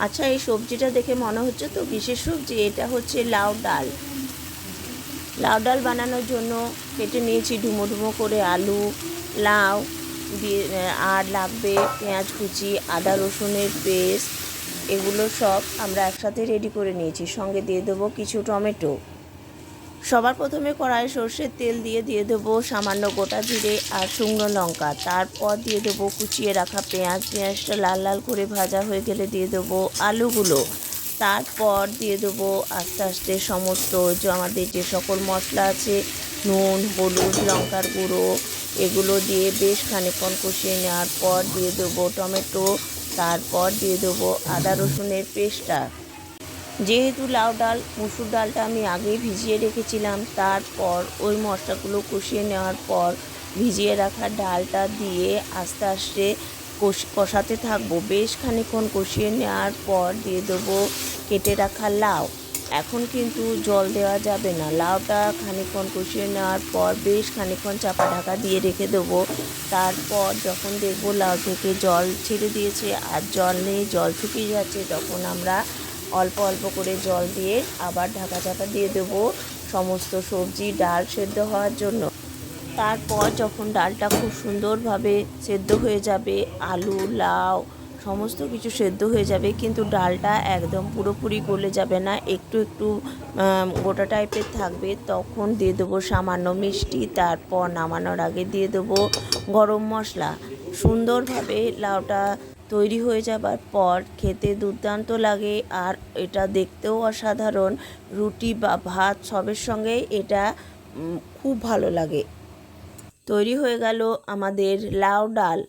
আচ্ছা, এই সবজিটা দেখে মনে হচ্ছে তো কিসের সবজি? এটা হচ্ছে লাউ ডাল। লাউ ডাল বানানোর জন্য কেটে নিয়েছি ডুমো ডুমো করে আলু, লাউ দিয়ে, আর লাগবে পেঁয়াজ কুচি, আদা রসুনের পেস্ট। এগুলো সব আমরা একসাথে রেডি করে নিয়েছি। সঙ্গে দিয়ে দেবো কিছু টমেটো। সবার প্রথমে কড়াইয়ে সর্ষের তেল দিয়ে দেবো সামান্য গোটা জিরে আর শুকনো লঙ্কা। তারপর দিয়ে দেবো কুচিয়ে রাখা পেঁয়াজটা লাল লাল করে ভাজা হয়ে গেলে দিয়ে দেবো আলুগুলো। তারপর দিয়ে দেবো আস্তে আস্তে সমস্ত আমাদের যে সকল মশলা আছে, নুন, হলুদ, লঙ্কার গুঁড়ো, এগুলো দিয়ে বেশ খানিকক্ষণ কষিয়ে নেওয়ার পর দিয়ে দেবো টমেটো। তারপর দিয়ে দেবো আদা রসুনের পেস্টটা। যেহেতু লাউ ডাল, মুসুর ডালটা আমি আগেই ভিজিয়ে রেখেছিলাম, তারপর ওই মশলাগুলো কষিয়ে নেওয়ার পর ভিজিয়ে রাখা ডালটা দিয়ে আস্তে আস্তে কষাতে থাকবো। বেশ খানিকক্ষণ কষিয়ে নেওয়ার পর দিয়ে দেবো কেটে রাখা লাউ। এখন কিন্তু জল দেওয়া যাবে না। লাউটা খানিকক্ষণ কষিয়ে নেওয়ার পর বেশ খানিকক্ষণ চাপা ঢাকা দিয়ে রেখে দেবো। তারপর যখন দেখবো লাউ থেকে জল ছেড়ে দিয়েছে আর জল নেই, জল শুকিয়ে যাচ্ছে, তখন আমরা অল্প অল্প করে জল দিয়ে আবার ঢাকা চাপা দিয়ে দেবো সমস্ত সবজি ডাল সেদ্ধ হওয়ার জন্য। তারপর যখন ডালটা খুব সুন্দরভাবে সেদ্ধ হয়ে যাবে, আলু, লাউ সমস্ত কিছু সেদ্ধ হয়ে যাবে, কিন্তু ডালটা একদম পুরোপুরি গলে যাবে না, একটু একটু গোটা টাইপের থাকবে, তখন দিয়ে দেবো সামান্য মিষ্টি। তারপর নামানোর আগে দিয়ে দেবো গরম মশলা। সুন্দরভাবে লাউটা তৈরি হয়ে যাবার পর খেতে দুর্দান্ত লাগে, আর এটা দেখতেও অসাধারণ। রুটি বা ভাত সবের সঙ্গে এটা খুব ভালো লাগে। তৈরি হয়ে গেল আমাদের লাউ ডাল।